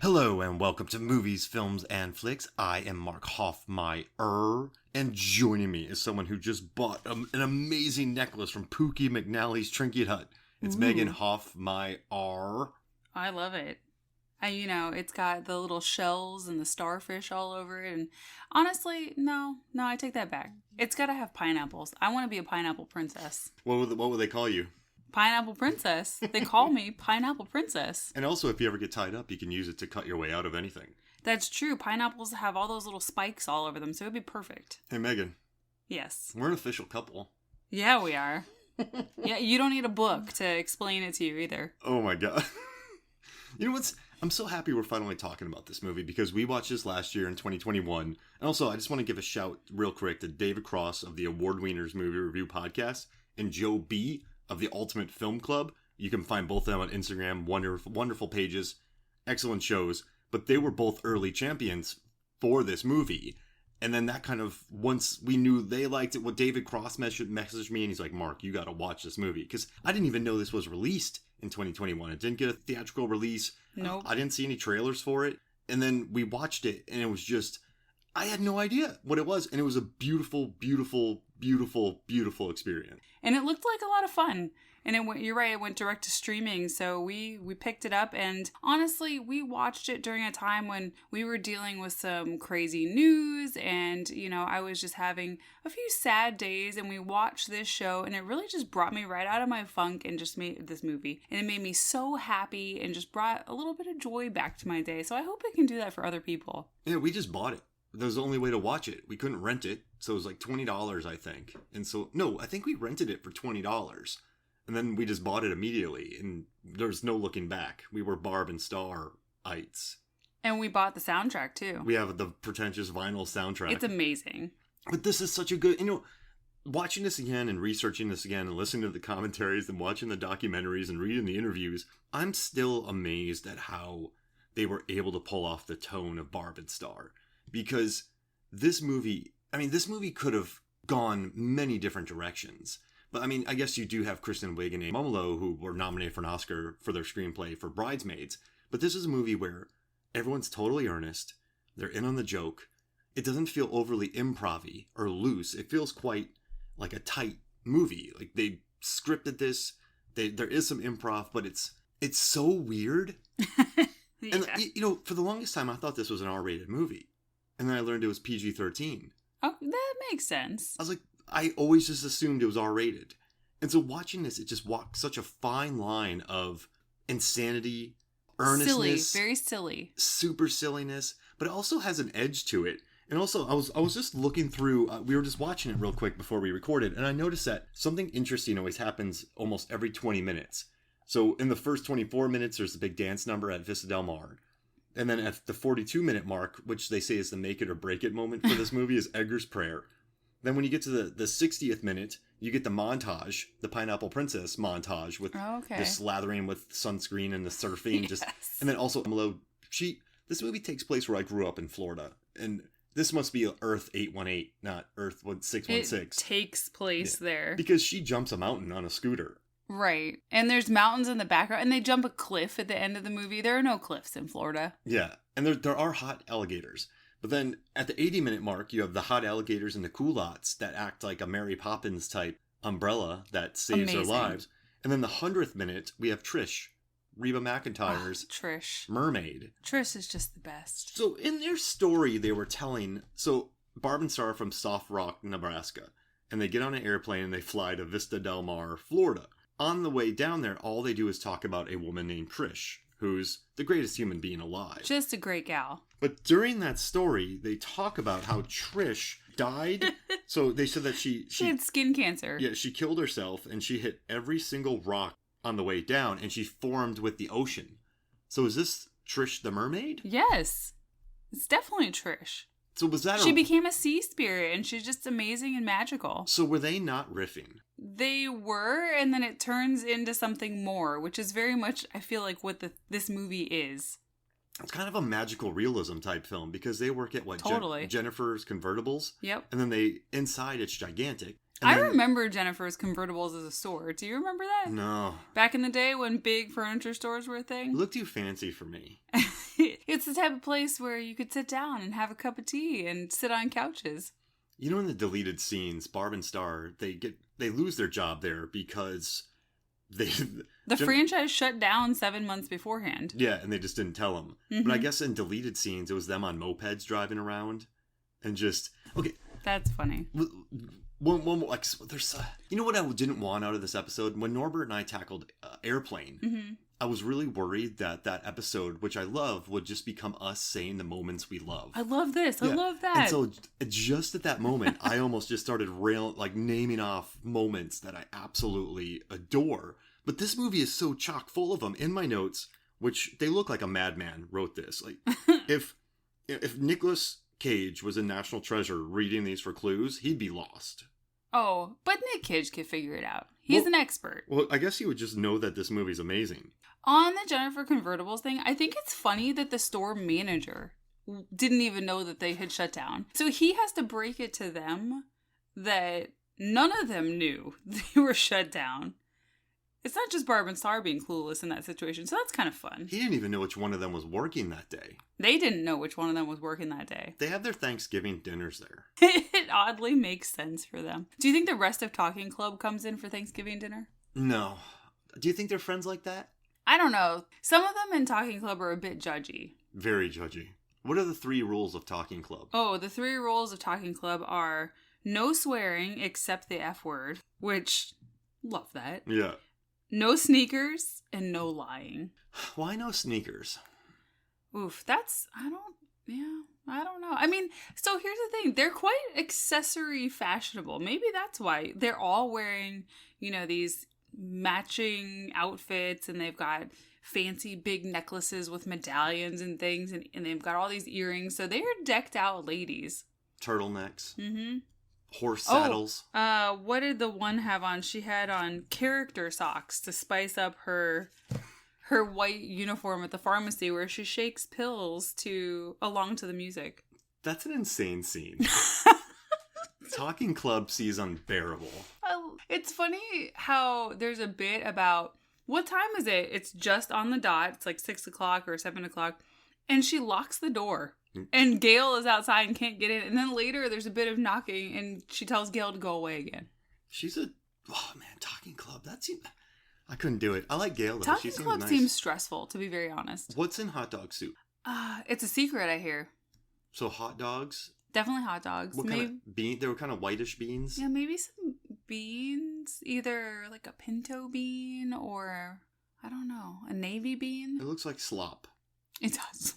Hello and welcome to Movies, Films, and Flicks. I am Mark Hoffmeyer, and joining me is someone who just bought an amazing necklace from Pookie McNally's Trinket Hut. It's Megan Hoffmeyer. I love it. It's got the little shells and the starfish all over it. And honestly, no, I take that back. It's got to have pineapples. I want to be a pineapple princess. What would they call you? Pineapple princess. They call me Pineapple Princess. And also, if you ever get tied up, you can use it to cut your way out of anything. That's true. Pineapples have all those little spikes all over them, so it'd be perfect. Hey, Megan. Yes. We're an official couple. Yeah, we are. Yeah, you don't need a book to explain it to you either. Oh my god. You know what's... I'm so happy we're finally talking about this movie because we watched this last year in 2021. And also, I just want to give a shout real quick to David Cross of the Award Wieners Movie Review Podcast and Joe B. of the Ultimate Film Club. You can find both of them on Instagram. Wonderful pages. Excellent shows. But they were both early champions for this movie. And then that kind of, once we knew they liked it, what David Cross messaged me and he's like, Mark, you got to watch this movie. Because I didn't even know this was released in 2021. It didn't get a theatrical release. Nope. I didn't see any trailers for it. And then we watched it and it was just, I had no idea what it was. And it was a beautiful, beautiful, beautiful, beautiful experience. And it looked like a lot of fun. And you're right, it went direct to streaming. So we picked it up. And honestly, we watched it during a time when we were dealing with some crazy news. And, I was just having a few sad days. And we watched this show. And it really just brought me right out of my funk and just made this movie. And it made me so happy and just brought a little bit of joy back to my day. So I hope it can do that for other people. Yeah, we just bought it. That was the only way to watch it. We couldn't rent it. So it was like $20, I think. And so, no, I think we rented it for $20. And then we just bought it immediately. And there's no looking back. We were Barb and Star-ites. And we bought the soundtrack, too. We have the pretentious vinyl soundtrack. It's amazing. But this is such a good... watching this again and researching this again and listening to the commentaries and watching the documentaries and reading the interviews, I'm still amazed at how they were able to pull off the tone of Barb and Star. Because this movie could have gone many different directions. But I guess you do have Kristen Wiig and Mumolo who were nominated for an Oscar for their screenplay for Bridesmaids. But this is a movie where everyone's totally earnest. They're in on the joke. It doesn't feel overly improv-y or loose. It feels quite like a tight movie. Like they scripted this. There is some improv, but it's so weird. Yeah. And for the longest time, I thought this was an R-rated movie. And then I learned it was PG-13. Oh, that makes sense. I was like, I always just assumed it was R-rated. And so watching this, it just walks such a fine line of insanity, earnestness. Silly, very silly. Super silliness, but it also has an edge to it. And also, I was just looking through, we were just watching it real quick before we recorded, and I noticed that something interesting always happens almost every 20 minutes. So in the first 24 minutes, there's a big dance number at Vista Del Mar. And then at the 42-minute mark, which they say is the make it or break it moment for this movie, is Edgar's Prayer. Then when you get to the 60th minute, you get the montage, the Pineapple Princess montage with the slathering with sunscreen and the surfing. Yes. And then also, this movie takes place where I grew up in Florida. And this must be Earth 818, not Earth 616. It takes place there. Because she jumps a mountain on a scooter. Right. And there's mountains in the background, and they jump a cliff at the end of the movie. There are no cliffs in Florida. Yeah. And there are hot alligators. But then at the 80-minute mark, you have the hot alligators and the culottes that act like a Mary Poppins type umbrella that saves their lives. And then the 100th minute, we have Trish, Reba McEntire's Trish. mermaid. Trish is just the best. So in their story, they were telling, Barb and Star are from Soft Rock, Nebraska. And they get on an airplane and they fly to Vista Del Mar, Florida. On the way down there, all they do is talk about a woman named Trish, who's the greatest human being alive. Just a great gal. But during that story, they talk about how Trish died. So they said that she had skin cancer. Yeah, she killed herself and she hit every single rock on the way down and she formed with the ocean. So is this Trish the mermaid? Yes. It's definitely Trish. So was that She became a sea spirit and she's just amazing and magical. So were they not riffing? They were, and then it turns into something more, which is very much, I feel like, what this movie is. It's kind of a magical realism type film because they work at Jennifer's convertibles. Yep. And then inside it's gigantic. I remember Jennifer's convertibles as a store. Do you remember that? No. Back in the day when big furniture stores were a thing? You look too fancy for me. It's the type of place where you could sit down and have a cup of tea and sit on couches. You know, in the deleted scenes, Barb and Star, they lose their job there because the franchise shut down 7 months beforehand. Yeah, and they just didn't tell them. But I guess in deleted scenes, it was them on mopeds driving around and just okay. That's funny. One more, like, there's you know what I didn't want out of this episode? When Norbert and I tackled Airplane, I was really worried that episode, which I love, would just become us saying the moments we love. I love this. I love that. And so just at that moment, I almost just started naming off moments that I absolutely adore. But this movie is so chock full of them. In my notes, which they look like a madman wrote this. Like, if Nicolas Cage was in National Treasure reading these for clues, he'd be lost. Oh, but Nick Cage could figure it out. He's an expert. Well, I guess he would just know that this movie's amazing. On the Jennifer Convertibles thing, I think it's funny that the store manager didn't even know that they had shut down. So he has to break it to them that none of them knew they were shut down. It's not just Barb and Star being clueless in that situation, so that's kind of fun. He didn't even know which one of them was working that day. They didn't know which one of them was working that day. They have their Thanksgiving dinners there. It oddly makes sense for them. Do you think the rest of Talking Club comes in for Thanksgiving dinner? No. Do you think they're friends like that? I don't know. Some of them in Talking Club are a bit judgy. Very judgy. What are the 3 rules of Talking Club? Oh, the 3 rules of Talking Club are no swearing except the F word, which, love that. Yeah. No sneakers and no lying. Why no sneakers? Oof, I don't know. I mean, so here's the thing. They're quite accessory fashionable. Maybe that's why they're all wearing, these matching outfits, and they've got fancy big necklaces with medallions and things, and they've got all these earrings. So they are decked out ladies. Turtlenecks. Mm-hmm. Horse saddles. What did the one have on? She had on character socks to spice up her white uniform at the pharmacy where she shakes pills along to the music. That's an insane scene. Talking Club sees unbearable. It's funny how there's a bit about, what time is it? It's just on the dot. It's like 6 o'clock or 7 o'clock. And she locks the door. And Gail is outside and can't get in. And then later there's a bit of knocking and she tells Gail to go away again. Talking Club. I couldn't do it. I like Gail though. Talking Club seems stressful, to be very honest. What's in hot dog soup? It's a secret, I hear. So hot dogs? Definitely hot dogs. What kind of bean? They were kind of whitish beans? Yeah, maybe some beans. Either like a pinto bean or, I don't know, a navy bean. It looks like slop. It does.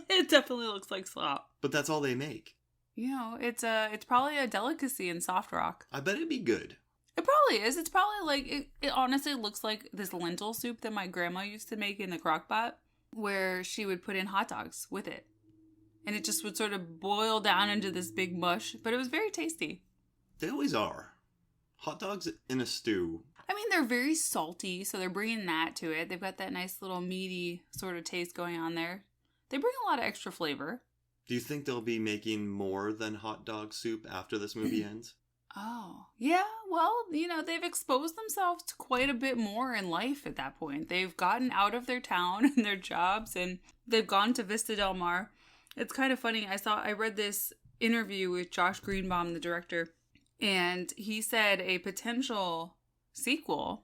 It definitely looks like slop. But that's all they make. It's probably a delicacy in Soft Rock. I bet it'd be good. It probably is. It's probably like, it honestly looks like this lentil soup that my grandma used to make in the crock pot, where she would put in hot dogs with it. And it just would sort of boil down into this big mush, but it was very tasty. They always are. Hot dogs in a stew. I mean, they're very salty, so they're bringing that to it. They've got that nice little meaty sort of taste going on there. They bring a lot of extra flavor. Do you think they'll be making more than hot dog soup after this movie ends? Oh, yeah. Well, they've exposed themselves to quite a bit more in life at that point. They've gotten out of their town and their jobs, and they've gone to Vista Del Mar. It's kind of funny. I read this interview with Josh Greenbaum, the director, and he said a potential sequel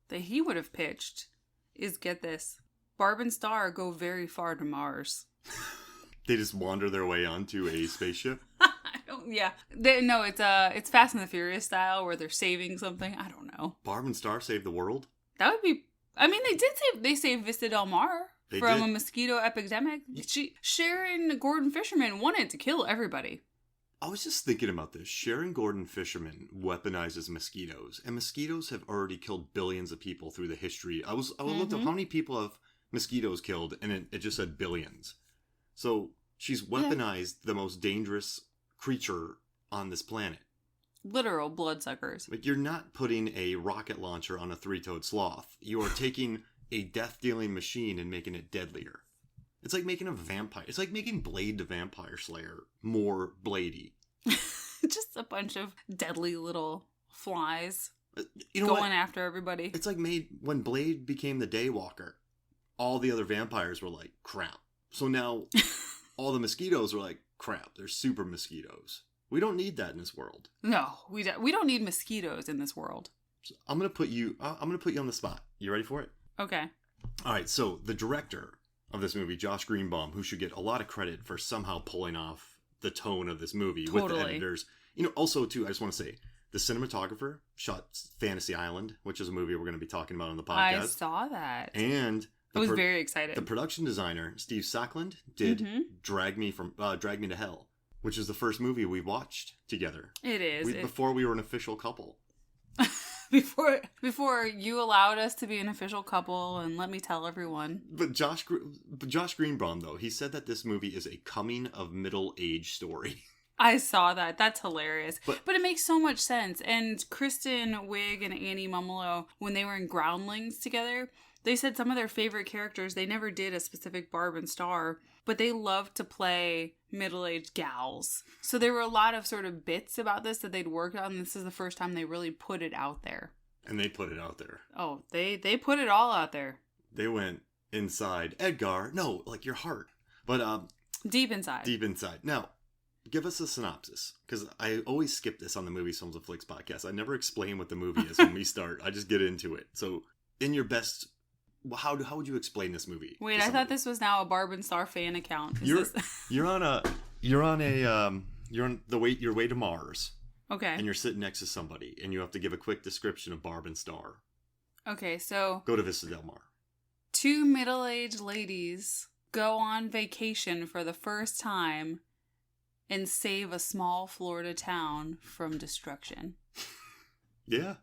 that he would have pitched is, get this, Barb and Star go very far to Mars. They just wander their way onto a spaceship? It's Fast and the Furious style where they're saving something. I don't know. Barb and Star save the world? That would be, I mean, they saved Vista Del Mar from a mosquito epidemic. Sharon Gordon Fisherman wanted to kill everybody. I was just thinking about this. Sharon Gordon Fisherman weaponizes mosquitoes, and mosquitoes have already killed billions of people through the history. I looked up how many people have mosquitoes killed, and it just said billions. So she's weaponized the most dangerous creature on this planet. Literal bloodsuckers. Like, you're not putting a rocket launcher on a 3-toed sloth. You are taking a death-dealing machine and making it deadlier. It's like making a vampire. It's like making Blade the Vampire Slayer more bladey. Just a bunch of deadly little flies going after everybody. It's like when Blade became the Daywalker, all the other vampires were like, crap, So now all the mosquitoes are like, crap, they're super mosquitoes. We don't need that in this world. No, we don't need mosquitoes in this world. So I'm gonna put you on the spot. You ready for it? Okay. All right. So the director of this movie, Josh Greenbaum, who should get a lot of credit for somehow pulling off the tone of this movie with the editors. Also too, I just want to say, the cinematographer shot Fantasy Island, which is a movie we're going to be talking about on the podcast. I saw that. And I was very excited. The production designer, Steve Sackland, did Drag Me to Hell, which is the first movie we watched together. It is. Before we were an official couple. Before you allowed us to be an official couple, and let me tell everyone. But Josh Greenbaum, though, he said that this movie is a coming of middle age story. I saw that. That's hilarious. But it makes so much sense. And Kristen Wiig and Annie Mumolo, when they were in Groundlings together, they said some of their favorite characters, they never did a specific Barb and Star, but they loved to play middle-aged gals. So there were a lot of sort of bits about this that they'd worked on. This is the first time they really put it out there. And they put it out there. Oh, they put it all out there. They went inside. Edgar, no, like your heart. But deep inside. Deep inside. Now, give us a synopsis, because I always skip this on the Movies, Films, and Flicks podcast. I never explain what the movie is when we start. I just get into it. So, in your best, how would you explain this movie? Wait, I thought this was now a Barb and Star fan account. You're on your way to Mars. Okay. And you're sitting next to somebody, and you have to give a quick description of Barb and Star. Okay, so go to Vista Del Mar. Two middle-aged ladies go on vacation for the first time and save a small Florida town from destruction. Yeah.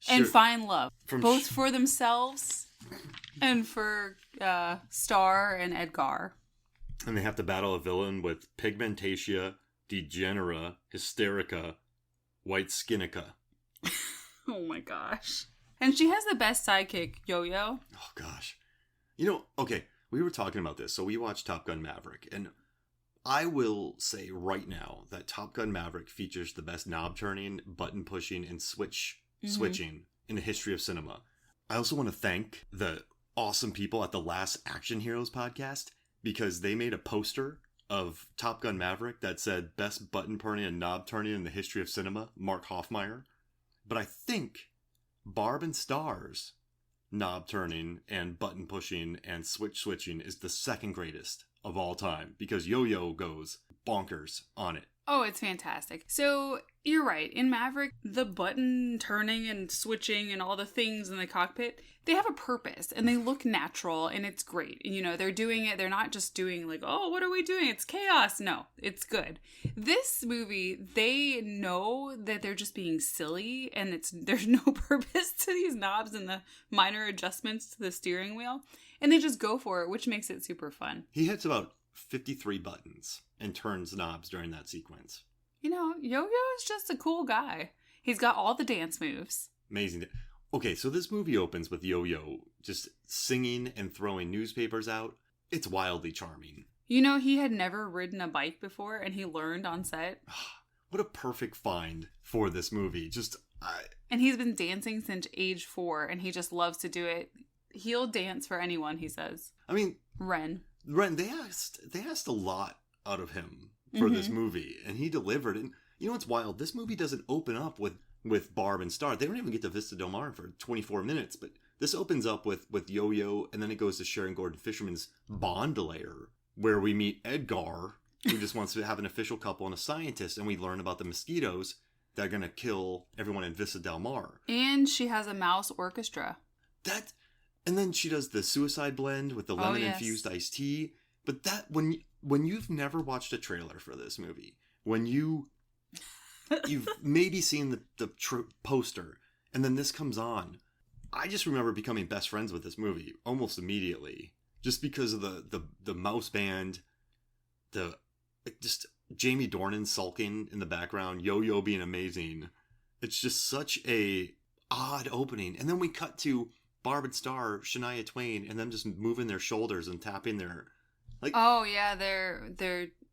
And find love. Both for themselves and for Star and Edgar. And they have to battle a villain with pigmentation, degenera, hysterica, white skinica. Oh my gosh. And she has the best sidekick, Yo-Yo. Oh gosh. Okay, we were talking about this. So we watched Top Gun Maverick, and I will say right now that Top Gun Maverick features the best knob turning, button pushing, and switching in the history of cinema. I also want to thank the awesome people at the last Action Heroes podcast, because they made a poster of Top Gun Maverick that said best button turning and knob turning in the history of cinema, Mark Hoffmeyer. But I think Barb and Star's knob turning and button pushing and switching is the second greatest of all time, because Yo-Yo goes bonkers on it. Oh, it's fantastic. So, you're right. In Maverick, the button turning and switching and all the things in the cockpit, they have a purpose and they look natural and it's great. They're doing it. They're not just doing like, oh, what are we doing? It's chaos. No, it's good. This movie, they know that they're just being silly and there's no purpose to these knobs and the minor adjustments to the steering wheel. And they just go for it, which makes it super fun. He hits about 53 buttons and turns knobs during that sequence. Yo-Yo is just a cool guy. He's got all the dance moves. Amazing. Okay, so this movie opens with Yo-Yo just singing and throwing newspapers out. It's wildly charming. He had never ridden a bike before, and he learned on set. What a perfect find for this movie. And he's been dancing since age 4, and he just loves to do it. He'll dance for anyone, he says. I mean, Ren, they asked a lot out of him for this movie, and he delivered. And what's wild? This movie doesn't open up with Barb and Star. They don't even get to Vista Del Mar for 24 minutes, but this opens up with Yo-Yo, and then it goes to Sharon Gordon Fisherman's Bond lair, where we meet Edgar, who just wants to have an official couple and a scientist, and we learn about the mosquitoes that are going to kill everyone in Vista Del Mar. And she has a mouse orchestra. And then she does the suicide blend with the lemon infused iced tea. But that when you've never watched a trailer for this movie, when you've maybe seen the poster, and then this comes on, I just remember becoming best friends with this movie almost immediately, just because of the mouse band, just Jamie Dornan sulking in the background, Yo-Yo being amazing. It's just such a odd opening, and then we cut to Barb and Star, Shania Twain, and them just moving their shoulders and tapping their oh yeah, they're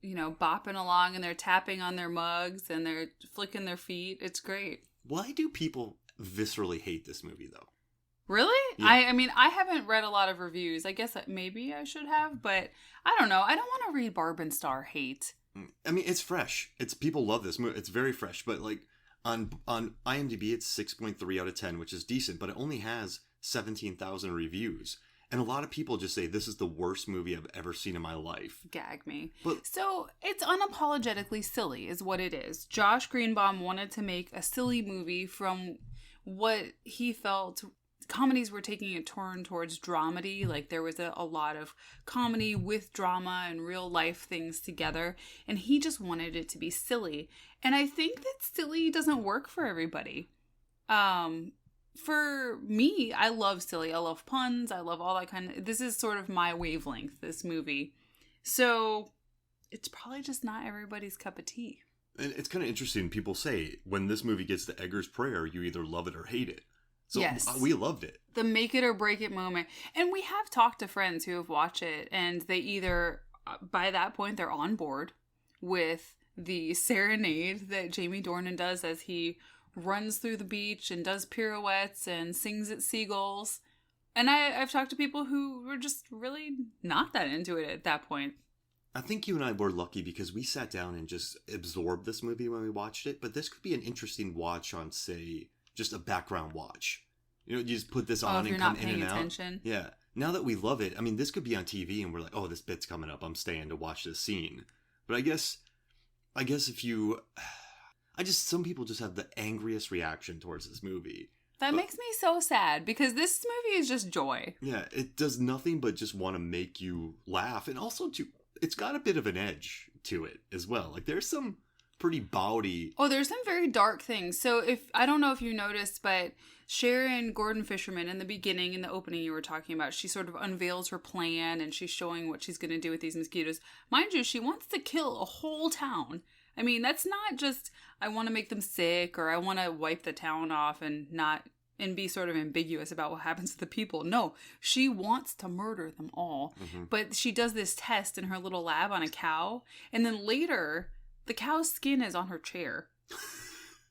bopping along and they're tapping on their mugs and they're flicking their feet. It's great. Why do people viscerally hate this movie though? Really? Yeah. I mean, I haven't read a lot of reviews. I guess that maybe I should have, but I don't know. I don't want to read Barb and Star hate. I mean, it's fresh. It's people love this movie. It's very fresh, but like on IMDb, it's 6.3 out of 10, which is decent, but it only has 17,000 reviews. And a lot of people just say this is the worst movie I've ever seen in my life. Gag me. But So it's unapologetically silly is what it is. Josh Greenbaum wanted to make a silly movie from what he felt comedies were taking a turn towards dramedy. Like there was a lot of comedy with drama and real life things together. And he just wanted it to be silly. And I think that silly doesn't work for everybody. For me, I love silly. I love puns. I love all that kind of... This is sort of my wavelength, this movie. So it's probably just not everybody's cup of tea. and it's kind of interesting. People say when this movie gets to Edgar's Prayer, you either love it or hate it. So Yes. We loved it. The make it or break it moment. And we have talked to friends who have watched it, and they either, by that point, they're on board with the serenade that Jamie Dornan does as he runs through the beach and does pirouettes and sings at seagulls. And I've talked to people who were just really not that into it at that point. I think you and I were lucky because we sat down and just absorbed this movie when we watched it. But this could be an interesting watch on, say, just a background watch. You know, you just put this on If and you're come not in paying and out. attention. Yeah. Now that we love it, I mean, this could be on TV and we're like, oh, this bit's coming up. I'm staying to watch this scene. But I guess if you... some people just have the angriest reaction towards this movie. That makes me so sad because this movie is just joy. Yeah, it does nothing but just want to make you laugh. And also, it's got a bit of an edge to it as well. Like, there's some pretty bawdy... Oh, there's some very dark things. So I don't know if you noticed, but Sharon Gordon Fisherman in the beginning, in the opening you were talking about, she sort of unveils her plan and she's showing what she's going to do with these mosquitoes. Mind you, she wants to kill a whole town. I mean, that's not just, I want to make them sick or I want to wipe the town off and be sort of ambiguous about what happens to the people. No, she wants to murder them all. Mm-hmm. But she does this test in her little lab on a cow. And then later, the cow's skin is on her chair.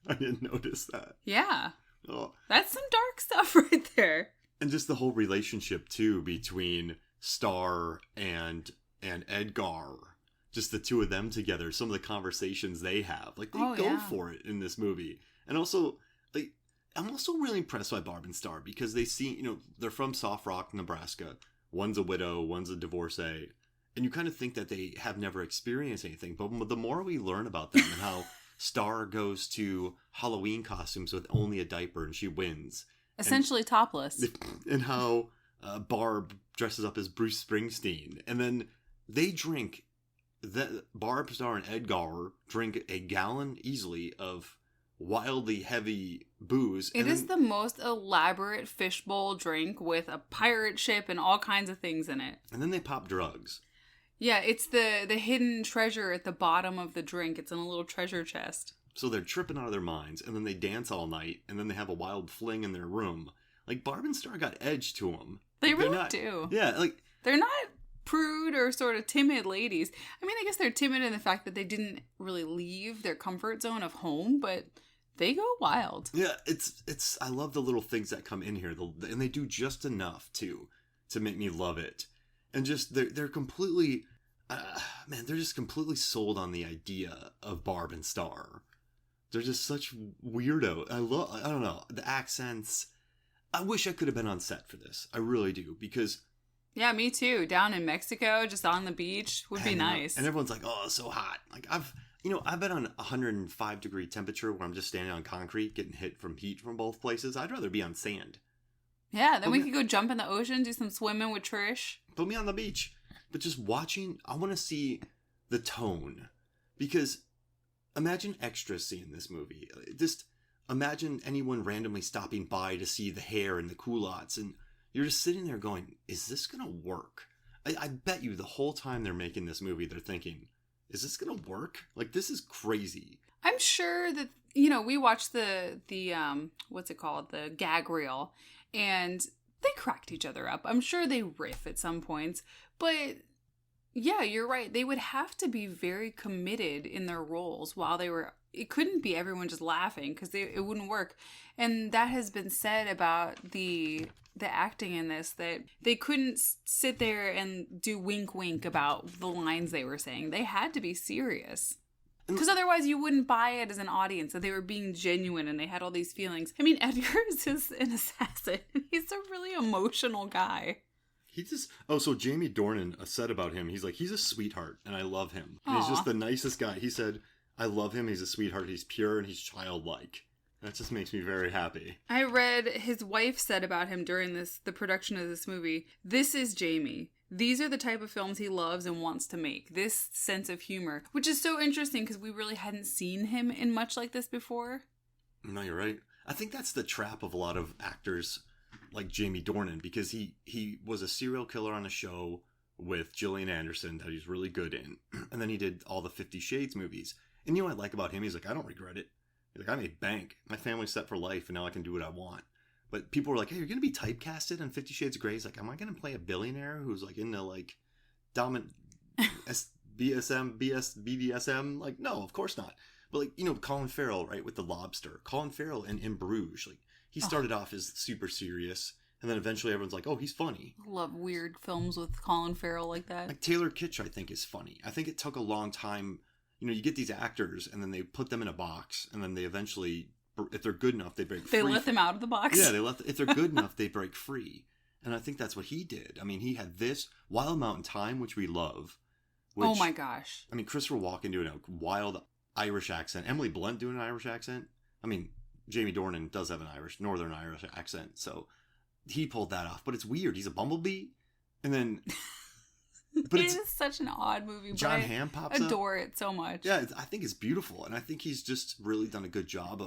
I didn't notice that. Yeah. Oh. That's some dark stuff right there. And just the whole relationship, too, between Star and Edgar. Just the two of them together, some of the conversations they have. Like, they go for it in this movie. And also, like, I'm also really impressed by Barb and Star because they see, you know, they're from Soft Rock, Nebraska. One's a widow, one's a divorcee. And you kind of think that they have never experienced anything. But the more we learn about them and how Star goes to Halloween costumes with only a diaper and she wins. Essentially topless. And how Barb dresses up as Bruce Springsteen. And then they drink... Barb, Star, and Edgar drink a gallon easily of wildly heavy booze. It is the most elaborate fishbowl drink with a pirate ship and all kinds of things in it. And then they pop drugs. Yeah, it's the hidden treasure at the bottom of the drink. It's in a little treasure chest. So they're tripping out of their minds, and then they dance all night, and then they have a wild fling in their room. Like, Barb and Star got edge to them. They really do. Yeah, like... They're not prude or sort of timid ladies. I mean, I guess they're timid in the fact that they didn't really leave their comfort zone of home, but they go wild. Yeah, it's I love the little things that come in here, and they do just enough to make me love it. And just they're completely they're just completely sold on the idea of Barb and Star. They're just such weirdo. I don't know, the accents. I wish I could have been on set for this. I really do, because yeah, me too. Down in Mexico, just on the beach, would be nice. And everyone's like, "Oh, it's so hot." Like I've been on 105-degree temperature where I'm just standing on concrete, getting hit from heat from both places. I'd rather be on sand. Yeah, then we could go jump in the ocean, do some swimming with Trish. Put me on the beach. But just watching, I want to see the tone, because imagine extras seeing this movie. Just imagine anyone randomly stopping by to see the hair and the culottes, and you're just sitting there going, is this going to work? I bet you the whole time they're making this movie, they're thinking, is this going to work? Like, this is crazy. I'm sure that, you know, we watched the what's it called? The gag reel, and they cracked each other up. I'm sure they riff at some points, but Yeah, you're right. They would have to be very committed in their roles while they were. It couldn't be everyone just laughing because it wouldn't work. And that has been said about the acting in this, that they couldn't sit there and do wink wink about the lines they were saying. They had to be serious. Because otherwise you wouldn't buy it as an audience, that they were being genuine and they had all these feelings. I mean, Edgar is just an assassin. He's a really emotional guy. He just... Oh, so Jamie Dornan said about him, he's like, he's a sweetheart, and I love him. And he's just the nicest guy. He said, I love him, he's a sweetheart, he's pure, and he's childlike. That just makes me very happy. I read his wife said about him during the production of this movie, this is Jamie. These are the type of films he loves and wants to make. This sense of humor, which is so interesting because we really hadn't seen him in much like this before. No, you're right. I think that's the trap of a lot of actors like Jamie Dornan, because he was a serial killer on a show with Gillian Anderson that he's really good in. And then he did all the 50 Shades movies. And you know what I like about him? He's like, I don't regret it. He's like, I made bank. My family's set for life, and now I can do what I want. But people were like, hey, you're going to be typecasted in 50 Shades of Grey. He's like, am I going to play a billionaire who's like into like dominant BDSM? Like, no, of course not. But like, you know, Colin Farrell, right, with The Lobster. Colin Farrell in Bruges. Like, he started off as super serious, and then eventually everyone's like, oh, he's funny. I love weird films with Colin Farrell like that. Like Taylor Kitsch, I think, is funny. I think it took a long time. You know, you get these actors, and then they put them in a box, and then they eventually... If they're good enough, they break free. They let them out of the box. Yeah, if they're good enough, they break free. And I think that's what he did. I mean, he had this, Wild Mountain Thyme, which we love. Which, oh my gosh. I mean, Christopher Walken doing a wild Irish accent. Emily Blunt doing an Irish accent. I mean, Jamie Dornan does have an Northern Irish accent. So he pulled that off. But it's weird. He's a bumblebee. And then... But it is such an odd movie. John Hamm pops up. I adore it so much. Yeah, I think it's beautiful. And I think he's just really done a good job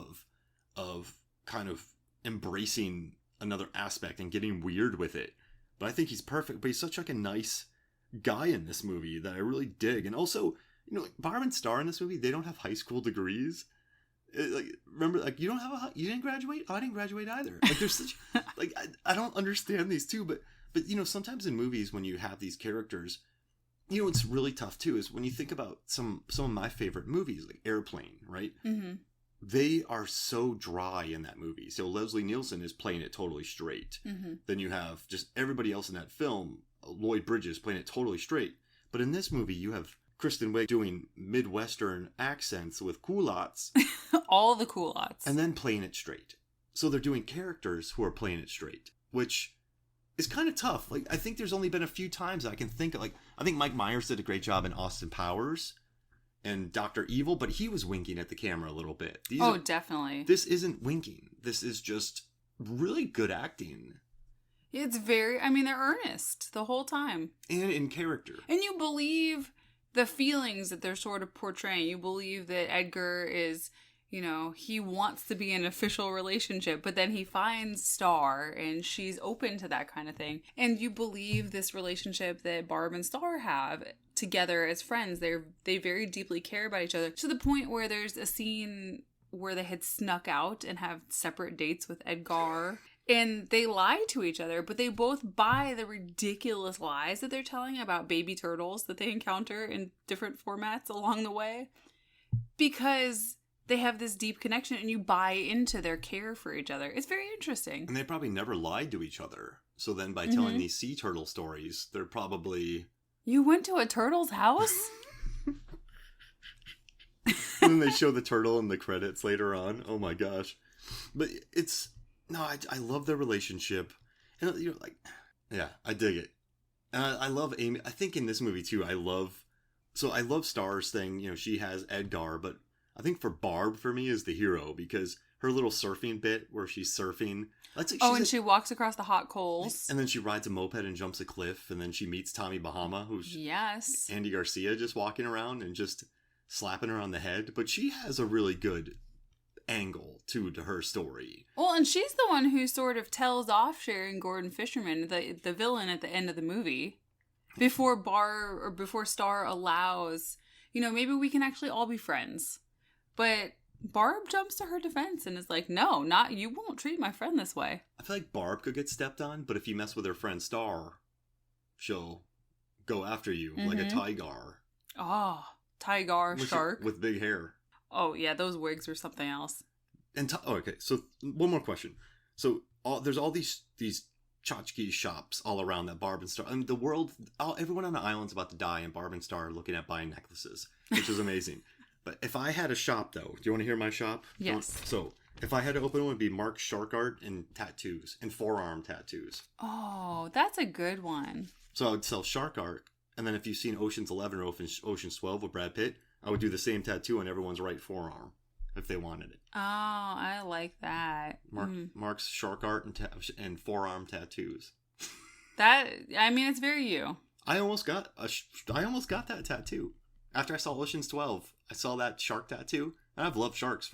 of kind of embracing another aspect and getting weird with it. But I think he's perfect. But he's such like a nice guy in this movie that I really dig. And also, you know, like Barb and Star in this movie, they don't have high school degrees. Remember, like, you didn't graduate? Oh, I didn't graduate either. Like, there's such, like, I don't understand these two, but you know, sometimes in movies when you have these characters, you know, what's really tough too is when you think about some of my favorite movies, like Airplane, right? Mm-hmm. They are so dry in that movie. So Leslie Nielsen is playing it totally straight. Mm-hmm. Then you have just everybody else in that film, Lloyd Bridges playing it totally straight. But in this movie, you have Kristen Wiig doing Midwestern accents with culottes. All the culottes. And then playing it straight. So they're doing characters who are playing it straight, which is kind of tough. Like, I think there's only been a few times I can think of, like, I think Mike Myers did a great job in Austin Powers and Dr. Evil, but he was winking at the camera a little bit. Definitely. This isn't winking. This is just really good acting. It's very, I mean, they're earnest the whole time. And in character. And you believe the feelings that they're sort of portraying. You believe that Edgar is, you know, he wants to be in an official relationship, but then he finds Star and she's open to that kind of thing. And you believe this relationship that Barb and Star have together as friends. They very deeply care about each other, to the point where there's a scene where they had snuck out and have separate dates with Edgar. And they lie to each other, but they both buy the ridiculous lies that they're telling about baby turtles that they encounter in different formats along the way. Because they have this deep connection and you buy into their care for each other. It's very interesting. And they probably never lied to each other. So then by telling these sea turtle stories, they're probably... You went to a turtle's house? And then they show the turtle in the credits later on. Oh my gosh. But it's... No, I love their relationship. And you're like... Yeah, I dig it. And I love Amy. I think in this movie too, I love Star's thing. You know, she has Edgar, but I think for Barb, for me, is the hero, because her little surfing bit where she's surfing. She walks across the hot coals. And then she rides a moped and jumps a cliff, and then she meets Tommy Bahama, who's Andy Garcia, just walking around and just slapping her on the head. But she has a really good angle to her story. Well, and she's the one who sort of tells off Sharon Gordon Fisherman, the villain at the end of the movie, before Star allows, you know, maybe we can actually all be friends. But Barb jumps to her defense and is like, no, you won't treat my friend this way. I feel like Barb could get stepped on, but if you mess with her friend Star, she'll go after you, like a tiger. Oh, tiger shark. With big hair. Oh, yeah, those wigs were something else. And okay, so one more question. So there's all these tchotchke shops all around that Barb and Star. I mean, the world, everyone on the island's about to die, and Barb and Star are looking at buying necklaces, which is amazing. But if I had a shop, though, do you want to hear my shop? Yes. So if I had to open one, it would be Mark's Shark Art and tattoos and forearm tattoos. Oh, that's a good one. So I would sell shark art, and then if you've seen Ocean's 11 or Ocean's 12 with Brad Pitt, I would do the same tattoo on everyone's right forearm if they wanted it. Oh, I like that. Mark's Shark Art and forearm tattoos. It's very you. I almost got that tattoo. After I saw Ocean's 12, I saw that shark tattoo, and I've loved sharks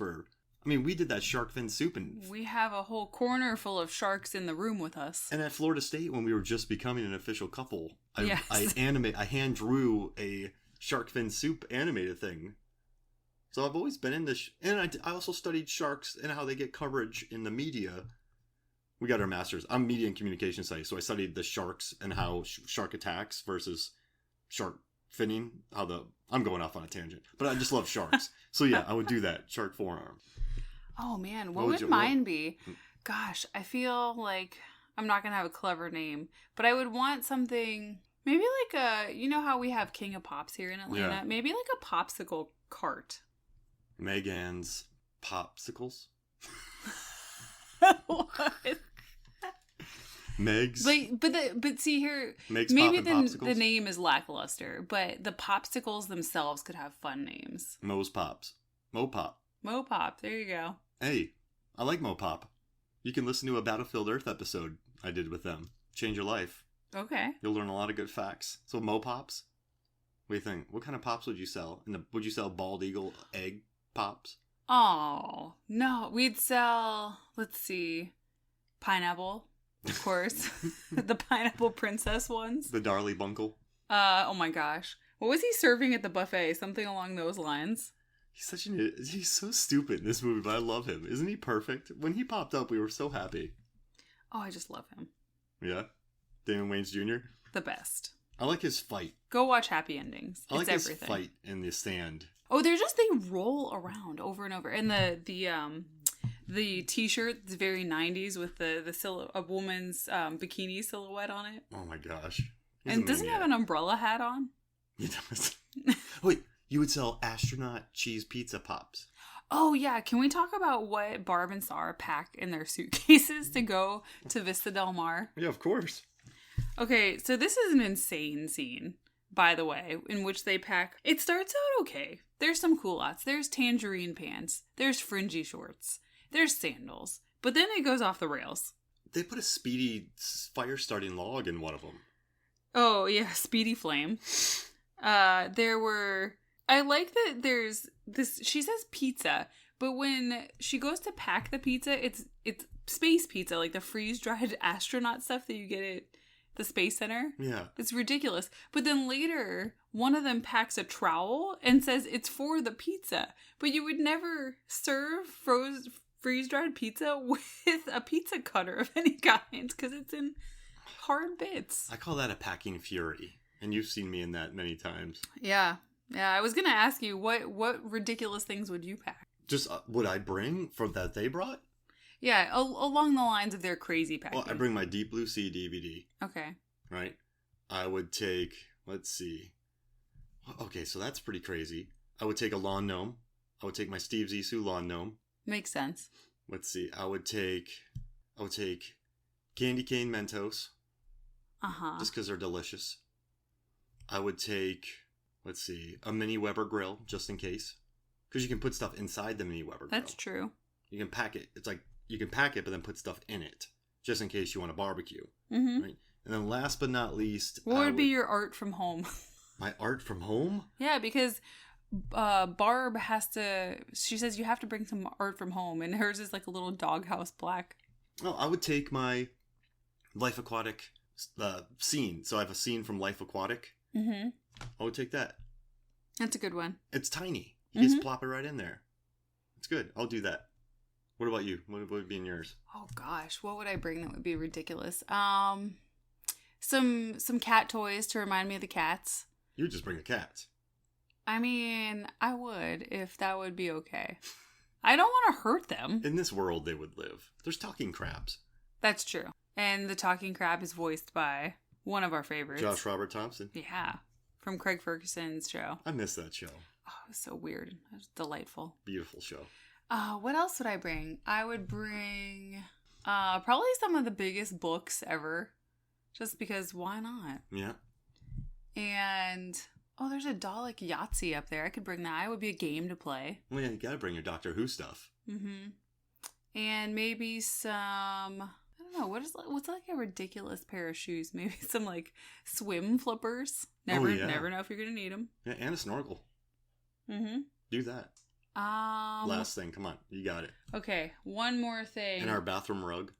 we did that shark fin soup, and we have a whole corner full of sharks in the room with us. And at Florida State, when we were just becoming an official couple, I hand drew a shark fin soup animated thing. So I've always been in this, and I also studied sharks and how they get coverage in the media. We got our master's. I'm media and communication studies, so I studied the sharks and how shark attacks versus shark finning. I'm going off on a tangent, but I just love sharks. So yeah, I would do that shark forearm. Oh man, what would mine be? Gosh, I feel like I'm not gonna have a clever name, but I would want something maybe like you know how we have King of Pops here in Atlanta? Yeah. Maybe like a popsicle cart. Megan's Popsicles? What? Meg's? But see here, Meg's maybe the name is lackluster, but the popsicles themselves could have fun names. Mo's Pops. Mo Pop. Mo Pop, there you go. Hey, I like Mo Pop. You can listen to a Battlefield Earth episode I did with them. Change your life. Okay. You'll learn a lot of good facts. So Mo Pops? What do you think? What kind of pops would you sell? Would you sell bald eagle egg pops? Oh, no. We'd sell, let's see, pineapple, of course. The pineapple princess ones. The Darlie Bunkle. Oh my gosh. What was he serving at the buffet? Something along those lines. He's so stupid in this movie, but I love him. Isn't he perfect? When he popped up, we were so happy. Oh, I just love him. Yeah? Damon Wayans Jr.? The best. I like his fight. Go watch Happy Endings. I like his fight in the stand. Oh, they roll around over and over. And the t-shirt is very 90s with a woman's bikini silhouette on it. Oh my gosh. And doesn't he have an umbrella hat on? He does. Wait, you would sell astronaut cheese pizza pops. Oh yeah, can we talk about what Barb and Star pack in their suitcases to go to Vista Del Mar? Yeah, of course. Okay, so this is an insane scene, by the way, in which they pack. It starts out okay. There's some culottes. There's tangerine pants. There's fringy shorts. There's sandals. But then it goes off the rails. They put a speedy fire-starting log in one of them. Oh, yeah, speedy flame. I like that there's this, she says pizza, but when she goes to pack the pizza, it's space pizza, like the freeze-dried astronaut stuff that you get at the Space Center. Yeah. It's ridiculous. But then later, one of them packs a trowel and says it's for the pizza. But you would never serve freeze-dried pizza with a pizza cutter of any kind because it's in hard bits. I call that a packing fury. And you've seen me in that many times. Yeah. Yeah, I was going to ask you, what ridiculous things would you pack? Just what I bring for that they brought? Yeah, along the lines of their crazy packing. Well, I bring my Deep Blue Sea DVD. Okay. Right? I would take, let's see. Okay, so that's pretty crazy. I would take a lawn gnome. I would take my Steve Zissou lawn gnome. Makes sense. Let's see. I would take candy cane Mentos. Uh-huh. Just because they're delicious. I would take, let's see, a mini Weber grill, just in case. Because you can put stuff inside the mini Weber grill. That's true. You can pack it. It's like, you can pack it, but then put stuff in it. Just in case you want to barbecue. Mm-hmm. Right? And then last but not least... What would be your art from home? My art from home? Yeah, because Barb has to... She says you have to bring some art from home. And hers is like a little doghouse black. Oh, I would take my Life Aquatic scene. So I have a scene from Life Aquatic. Mm-hmm. I would take that. That's a good one. It's tiny. You just plop it right in there. It's good. I'll do that. What about you? What would be in yours? Oh gosh, what would I bring that would be ridiculous? Some cat toys to remind me of the cats. You would just bring a cat. I mean, I would, if that would be okay. I don't want to hurt them. In this world, they would live. There's talking crabs. That's true. And the talking crab is voiced by one of our favorites. Josh Robert Thompson. Yeah. From Craig Ferguson's show. I miss that show. Oh, it was so weird. It was delightful. Beautiful show. What else would I bring? I would bring probably some of the biggest books ever. Just because, why not? Yeah. And, there's a Dalek Yahtzee up there. I could bring that. It would be a game to play. Well, yeah, you gotta bring your Doctor Who stuff. Mm-hmm. And maybe some, I don't know, what's like a ridiculous pair of shoes? Maybe some, like, swim flippers. Never know if you're gonna need them. Yeah, and a snorkel. Mm-hmm. Do that. Last thing, come on. You got it. Okay, one more thing. And our bathroom rug.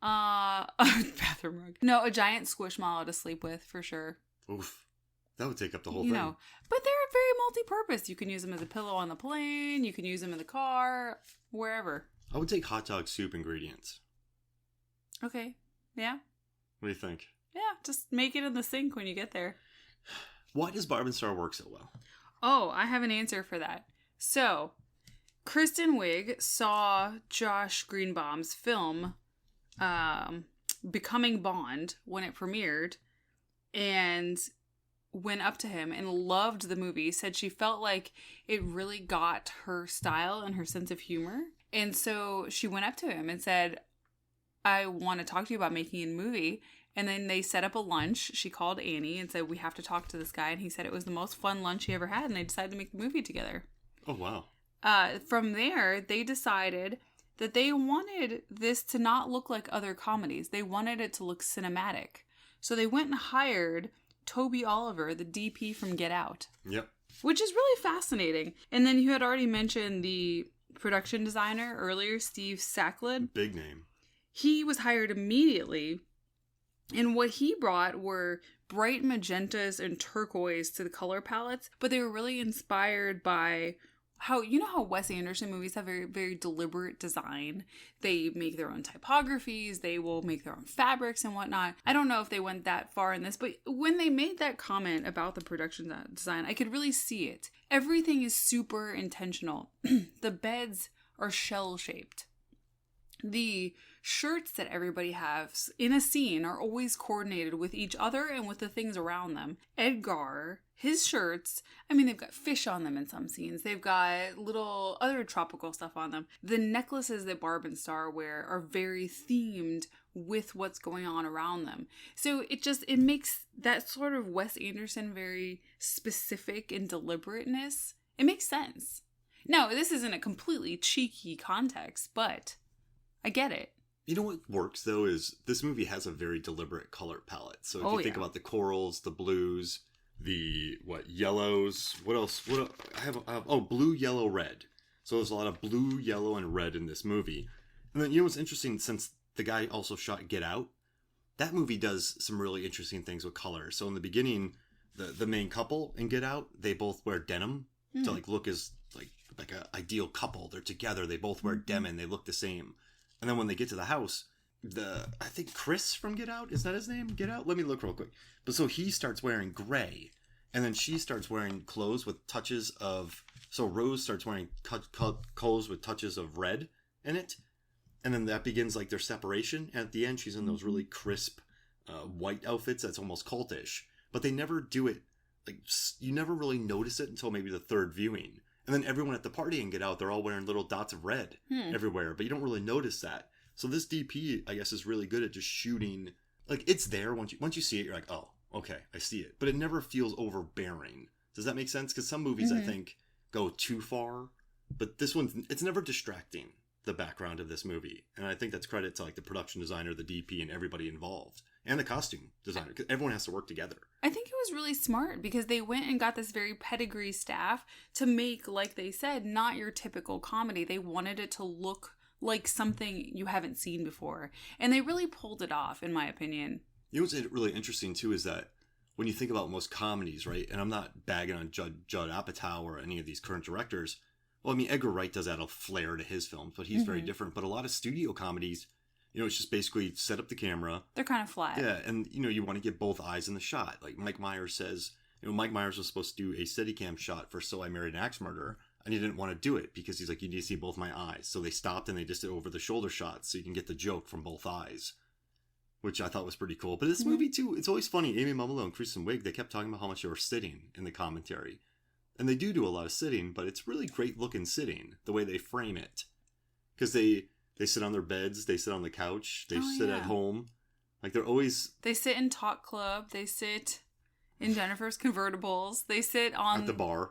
Bathroom rug. No, a giant squishmallow to sleep with, for sure. Oof. That would take up the whole thing. But they're very multi-purpose. You can use them as a pillow on the plane. You can use them in the car. Wherever. I would take hot dog soup ingredients. Okay. Yeah? What do you think? Yeah, just make it in the sink when you get there. Why does Barb and Star work so well? Oh, I have an answer for that. So, Kristen Wiig saw Josh Greenbaum's film, Becoming Bond, when it premiered, and went up to him and loved the movie, said she felt like it really got her style and her sense of humor. And so she went up to him and said, I want to talk to you about making a movie. And then they set up a lunch. She called Annie and said, we have to talk to this guy. And he said it was the most fun lunch he ever had. And they decided to make the movie together. Oh, wow. From there, they decided that they wanted this to not look like other comedies. They wanted it to look cinematic. So they went and hired Toby Oliver, the DP from Get Out. Yep. Which is really fascinating. And then you had already mentioned the production designer earlier, Steve Sacklid. Big name. He was hired immediately. And what he brought were bright magentas and turquoise to the color palettes. But they were really inspired by how Wes Anderson movies have very, very deliberate design. They make their own typographies. They will make their own fabrics and whatnot. I don't know if they went that far in this, but when they made that comment about the production design, I could really see it. Everything is super intentional. The beds are shell-shaped. The shirts that everybody has in a scene are always coordinated with each other and with the things around them. Edgar, his shirts, they've got fish on them in some scenes. They've got little other tropical stuff on them. The necklaces that Barb and Star wear are very themed with what's going on around them. So it makes that sort of Wes Anderson very specific and deliberateness. It makes sense. Now, this isn't a completely cheeky context, but I get it. You know what works, though, is this movie has a very deliberate color palette. So if you think about the corals, the blues, the, yellows, what else? I have blue, yellow, red. So there's a lot of blue, yellow, and red in this movie. And then, what's interesting, since the guy also shot Get Out, that movie does some really interesting things with color. So in the beginning, the main couple in Get Out, they both wear denim to, look as, like an ideal couple. They're together. They both wear denim. They look the same. And then when they get to the house, I think Chris from Get Out, is that his name? Get Out? Let me look real quick. But so he starts wearing gray, and then she starts wearing clothes with touches of, so Rose starts wearing clothes with touches of red in it. And then that begins like their separation. And at the end, she's in those really crisp white outfits that's almost cultish. But they never do it, you never really notice it until maybe the third viewing. And then everyone at the party and Get Out, they're all wearing little dots of red everywhere. But you don't really notice that. So this DP, I guess, is really good at just shooting. It's there. Once you see it, you're like, oh, okay, I see it. But it never feels overbearing. Does that make sense? Because some movies, I think, go too far. But this one, it's never distracting, the background of this movie. And I think that's credit to the production designer, the DP, and everybody involved. And the costume designer, because everyone has to work together. I think it was really smart because they went and got this very pedigree staff to make, like they said, not your typical comedy. They wanted it to look like something you haven't seen before. And they really pulled it off, in my opinion. What's really interesting, too, is that when you think about most comedies, right? And I'm not bagging on Judd Apatow or any of these current directors. Well, Edgar Wright does add a flair to his films, but he's very different. But a lot of studio comedies, It's just basically set up the camera. They're kind of flat. Yeah, and, you want to get both eyes in the shot. Like Mike Myers says, Mike Myers was supposed to do a Steadicam shot for So I Married an Axe Murderer, and he didn't want to do it because he's like, you need to see both my eyes. So they stopped and they just did over-the-shoulder shots so you can get the joke from both eyes, which I thought was pretty cool. But this movie, too, it's always funny. Amy Mumolo and Kristen Wiig, they kept talking about how much they were sitting in the commentary. And they do a lot of sitting, but it's really great-looking sitting, the way they frame it. Because they sit on their beds, they sit on the couch, they sit at home. Like, they're always... They sit in Talk Club, they sit in Jennifer's convertibles, they sit on... At the bar.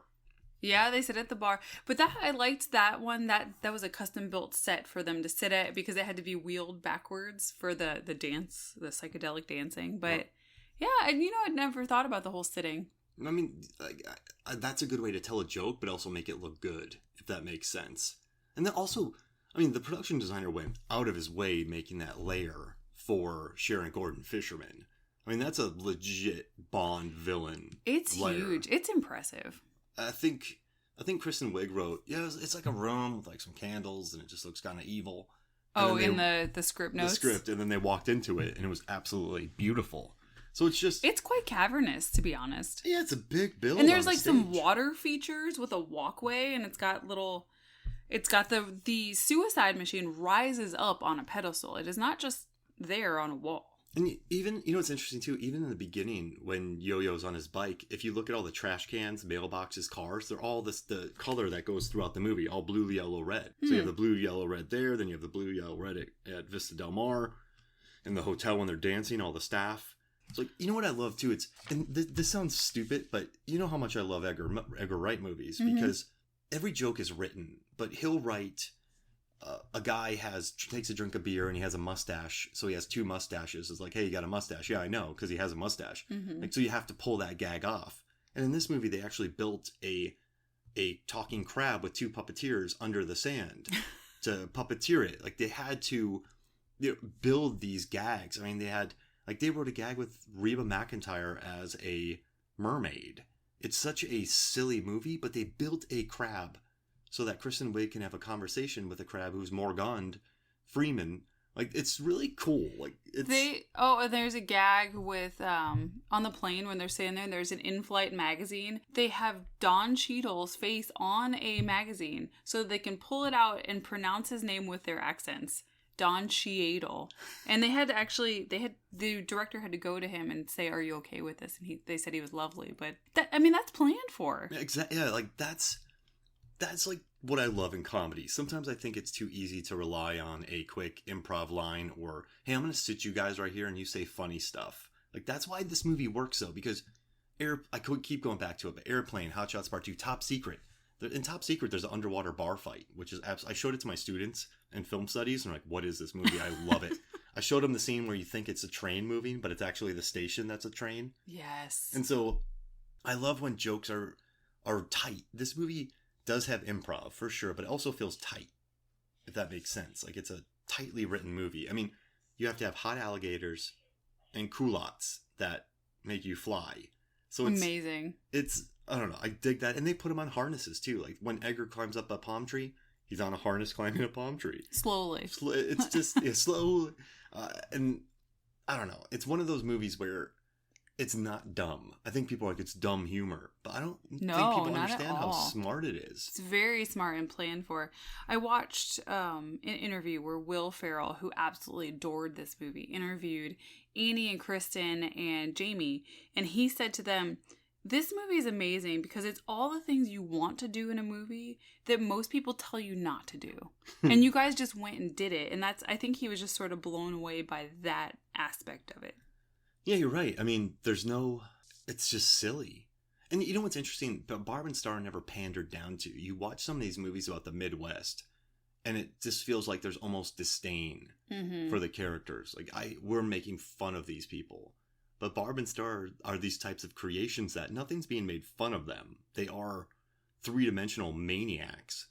Yeah, they sit at the bar. But I liked that one. That was a custom-built set for them to sit at because it had to be wheeled backwards for the dance, the psychedelic dancing. But, yeah, and I'd never thought about the whole sitting. I mean, that's a good way to tell a joke, but also make it look good, if that makes sense. And then also... I mean, the production designer went out of his way making that layer for Sharon Gordon Fisherman. I mean, that's a legit Bond villain. It's layer. Huge. It's impressive. I think Kristen Wiig wrote, it's like a room with like some candles and it just looks kind of evil. In the script notes? The script, and then they walked into it and it was absolutely beautiful. So it's quite cavernous, to be honest. Yeah, it's a big build. And there's like some water features with a walkway, and it's got the suicide machine rises up on a pedestal. It is not just there on a wall. And even, it's interesting too, even in the beginning when Yo-Yo's on his bike, if you look at all the trash cans, mailboxes, cars, they're all the color that goes throughout the movie, all blue, yellow, red. So you have the blue, yellow, red there, then you have the blue, yellow, red at Vista Del Mar, in the hotel when they're dancing, all the staff. It's like, what I love too, this sounds stupid, but you know how much I love Edgar Wright movies, because every joke is written, but he'll write, a guy takes a drink of beer and he has a mustache, so he has two mustaches. It's like, hey, you got a mustache? Yeah, I know, because he has a mustache. Like, so you have to pull that gag off. And in this movie, they actually built a talking crab with two puppeteers under the sand to puppeteer it. Like, they had to build these gags. I mean, they wrote a gag with Reba McEntire as a mermaid. It's such a silly movie, but they built a crab so that Kristen Wiig can have a conversation with a crab who's Morgund Freeman. Like, it's really cool. Like, it's... and there's a gag with, on the plane when they're sitting there, and there's an in-flight magazine. They have Don Cheadle's face on a magazine so they can pull it out and pronounce his name with their accents. Don Cheadle. And the director had to go to him and say, are you okay with this? And they said he was lovely. But, that's planned for. Exactly. Yeah, like, that's like what I love in comedy. Sometimes I think it's too easy to rely on a quick improv line or, hey, I'm going to sit you guys right here and you say funny stuff. Like, that's why this movie works, though, because I could keep going back to it, but Airplane, Hot Shots Part 2, Top Secret. In Top Secret, there's an underwater bar fight, which is I showed it to my students in film studies, and they're like, what is this movie? I love it. I showed them the scene where you think it's a train moving, but it's actually the station that's a train. Yes. And so I love when jokes are tight. This movie does have improv, for sure, but it also feels tight, if that makes sense. Like, it's a tightly written movie. I mean, you have to have hot alligators and culottes that make you fly. So it's amazing. I don't know. I dig that. And they put him on harnesses, too. Like, when Edgar climbs up a palm tree, he's on a harness climbing a palm tree. Slowly. It's just, slowly. And I don't know. It's one of those movies where it's not dumb. I think people are like, it's dumb humor. But I don't think people understand how smart it is. It's very smart and planned for. I watched an interview where Will Ferrell, who absolutely adored this movie, interviewed Annie and Kristen and Jamie. And he said to them, this movie is amazing because it's all the things you want to do in a movie that most people tell you not to do. And you guys just went and did it. And I think he was just sort of blown away by that aspect of it. Yeah, you're right. I mean, it's just silly. And you know what's interesting? Barb and Star never pandered down to. You watch some of these movies about the Midwest, and it just feels like there's almost disdain for the characters. Like, we're making fun of these people. But Barb and Star are these types of creations that nothing's being made fun of them. They are three-dimensional maniacs.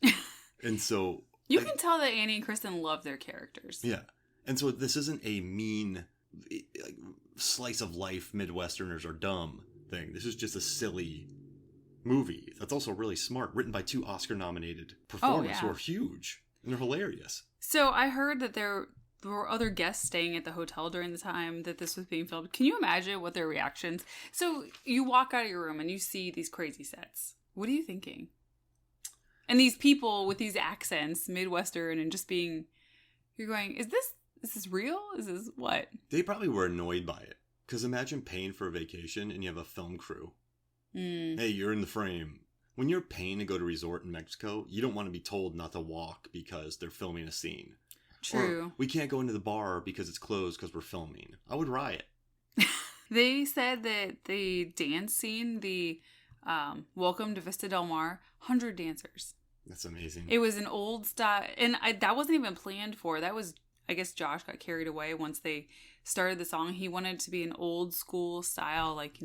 And so... You can tell that Annie and Kristen love their characters. Yeah. And so this isn't a mean, slice of life, Midwesterners are dumb thing. This is just a silly movie that's also really smart, written by two Oscar-nominated performers who are huge. And they're hilarious. So I heard that there were other guests staying at the hotel during the time that this was being filmed. Can you imagine what their reactions? So you walk out of your room and you see these crazy sets. What are you thinking? And these people with these accents, Midwestern, and just being, you're going, is this real? Is this what? They probably were annoyed by it. Because imagine paying for a vacation and you have a film crew. Hey, you're in the frame. When you're paying to go to a resort in Mexico, you don't want to be told not to walk because they're filming a scene. True. Or, we can't go into the bar because it's closed because we're filming. I would riot. They said that the dance scene, the Welcome to Vista Del Mar, 100 dancers. That's amazing. It was an old style, and that wasn't even planned for. That was, I guess Josh got carried away once they started the song. He wanted it to be an old school style, like,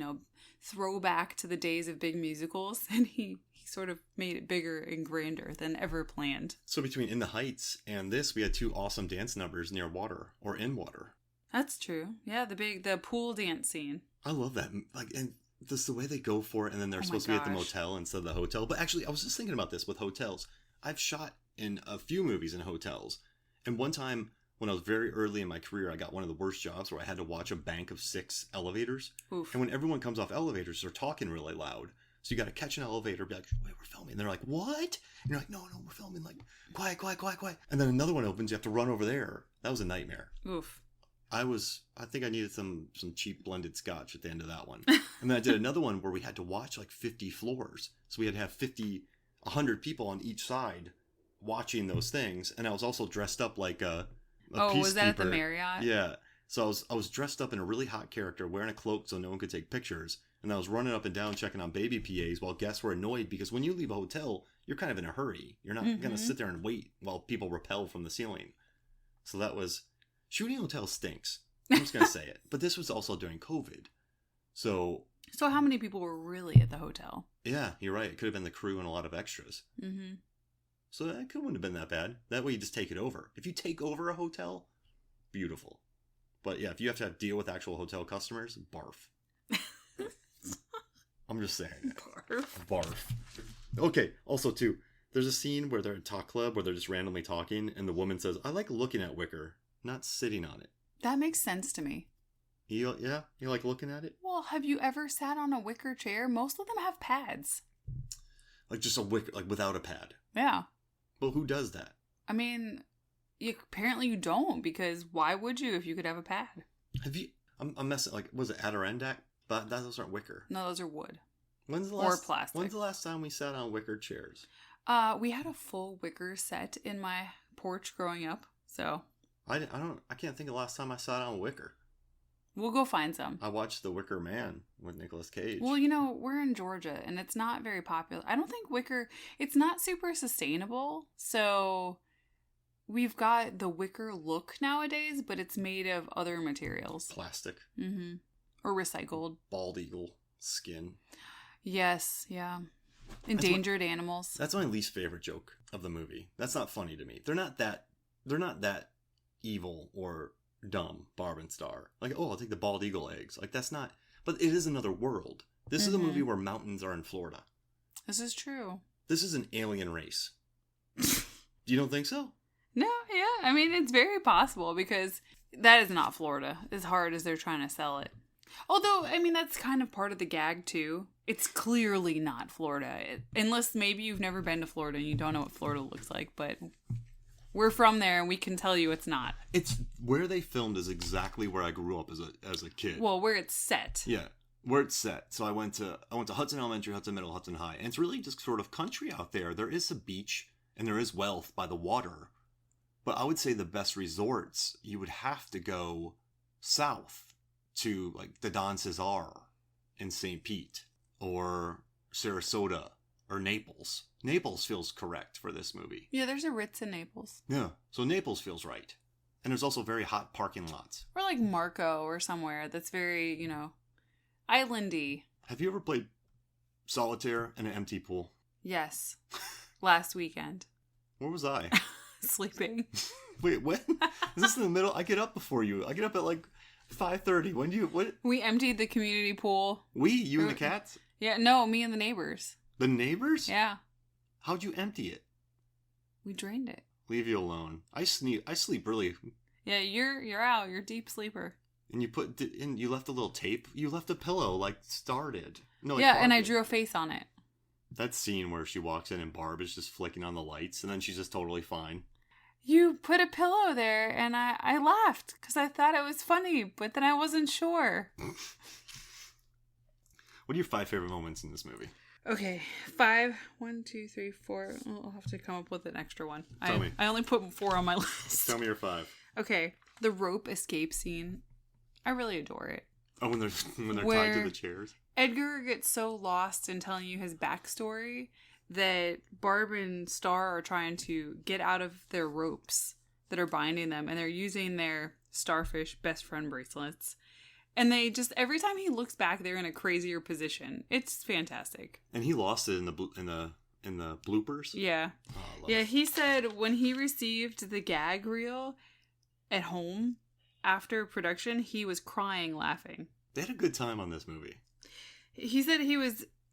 throwback to the days of big musicals, and he sort of made it bigger and grander than ever planned. So between In the Heights and this, we had 2 awesome dance numbers near water or in water. That's true. Yeah, the pool dance scene. I love that. Like, and just the way they go for it, and then they're supposed to be at the motel instead of the hotel. But actually, I was just thinking about this with hotels. I've shot in a few movies in hotels, and one time when I was very early in my career, I got one of the worst jobs where I had to watch a bank of 6 elevators. Oof. And when everyone comes off elevators, they're talking really loud. So you got to catch an elevator, be like, wait, we're filming. And they're like, what? And you're like, no, we're filming. Like, quiet, quiet, quiet, quiet. And then another one opens. You have to run over there. That was a nightmare. Oof. I think I needed some cheap blended scotch at the end of that one. And then I did another one where we had to watch like 50 floors. So we had to have 100 people on each side watching those things. And I was also dressed up like a peacekeeper. Was that at the Marriott? Yeah. So I was dressed up in a really hot character, wearing a cloak so no one could take pictures. And I was running up and down checking on baby PAs while guests were annoyed because when you leave a hotel, you're kind of in a hurry. You're not going to sit there and wait while people rappel from the ceiling. So that was... Shooting a hotel stinks. I'm just going to say it. But this was also during COVID. So how many people were really at the hotel? Yeah, you're right. It could have been the crew and a lot of extras. Mm-hmm. So that wouldn't have been that bad. That way you just take it over. If you take over a hotel, beautiful. But yeah, if you have to deal with actual hotel customers, barf. I'm just saying. Barf. Okay, also too, there's a scene where they're at Talk Club where they're just randomly talking and the woman says, I like looking at wicker, not sitting on it. That makes sense to me. You like looking at it? Well, have you ever sat on a wicker chair? Most of them have pads. Like just a wicker, like without a pad? Yeah. Well, who does that? I mean, apparently you don't, because why would you if you could have a pad? Have you... I'm messing... Like, was it Adirondack? But those aren't wicker. No, those are wood. Or plastic. When's the last time we sat on wicker chairs? We had a full wicker set in my porch growing up, so... I can't think of the last time I sat on wicker. We'll go find some. I watched The Wicker Man with Nicolas Cage. Well, we're in Georgia, and it's not very popular. I don't think wicker... It's not super sustainable, so... We've got the wicker look nowadays, but it's made of other materials. Plastic. Mm-hmm. Or recycled. Bald eagle skin. Yes, yeah. Endangered animals. That's my least favorite joke of the movie. That's not funny to me. They're not that evil or dumb, Barb and Star. Like, oh, I'll take the bald eagle eggs. Like, that's not... But it is another world. This is a movie where mountains are in Florida. This is true. This is an alien race. You don't think so? No, yeah. I mean, it's very possible because that is not Florida, as hard as they're trying to sell it. Although, I mean, that's kind of part of the gag, too. It's clearly not Florida. Unless maybe you've never been to Florida and you don't know what Florida looks like, but we're from there and we can tell you it's not. It's where they filmed is exactly where I grew up as a kid. Well, where it's set. Yeah, where it's set. So I went to Hudson Elementary, Hudson Middle, Hudson High, and it's really just sort of country out there. There is a beach and there is wealth by the water. But I would say the best resorts, you would have to go south to like the Don Cesar in St. Pete or Sarasota or Naples. Naples feels correct for this movie. Yeah, there's a Ritz in Naples. Yeah, so Naples feels right. And there's also very hot parking lots. Or like Marco or somewhere that's very, islandy. Have you ever played solitaire in an empty pool? Yes. Last weekend. Where was I? Sleeping. Wait, when? Is this in the middle? I get up before you. I get up at like 5:30. When do you... What? We emptied the community pool. You and the cats? Yeah, no, me and the neighbors. The neighbors? Yeah. How'd you empty it? We drained it. Leave you alone. I sleep really... Yeah, you're out. You're a deep sleeper. And you left a little tape. You left a pillow, like Star did. No, like Yeah, Barb and I did. drew a face on it. That scene where she walks in and Barb is just flicking on the lights, and then she's just totally fine. You put a pillow there, and I laughed because I thought it was funny, but then I wasn't sure. What are your 5 favorite moments in this movie? Okay, 5. 1, 2, 3, 4. I'll have to come up with an extra one. Tell me. I only put 4 on my list. Tell me your 5. Okay, the rope escape scene. I really adore it. Oh, when they're tied to the chairs? Edgar gets so lost in telling you his backstory that Barb and Star are trying to get out of their ropes that are binding them, and they're using their starfish best friend bracelets. And they just, every time he looks back, they're in a crazier position. It's fantastic. And he lost it in the bloopers? Yeah. Oh, yeah, he said when he received the gag reel at home after production, he was crying laughing. They had a good time on this movie. He said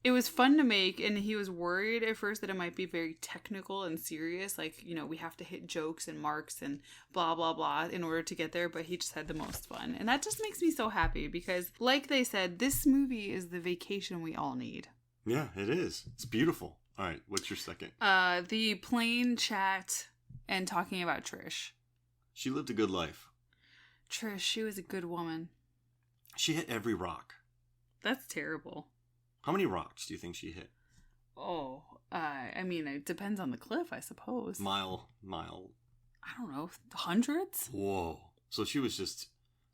it was fun to make, and he was worried at first that it might be very technical and serious. Like, you know, we have to hit jokes and marks and blah, blah, blah in order to get there. But he just had the most fun. And that just makes me so happy because, like they said, this movie is the vacation we all need. Yeah, it is. It's beautiful. All right, what's your second? The plane chat and talking about Trish. She lived a good life. Trish, she was a good woman. She hit every rock. That's terrible. How many rocks do you think she hit? Oh, I mean, it depends on the cliff, I suppose. Mile. I don't know, hundreds? Whoa. So she was just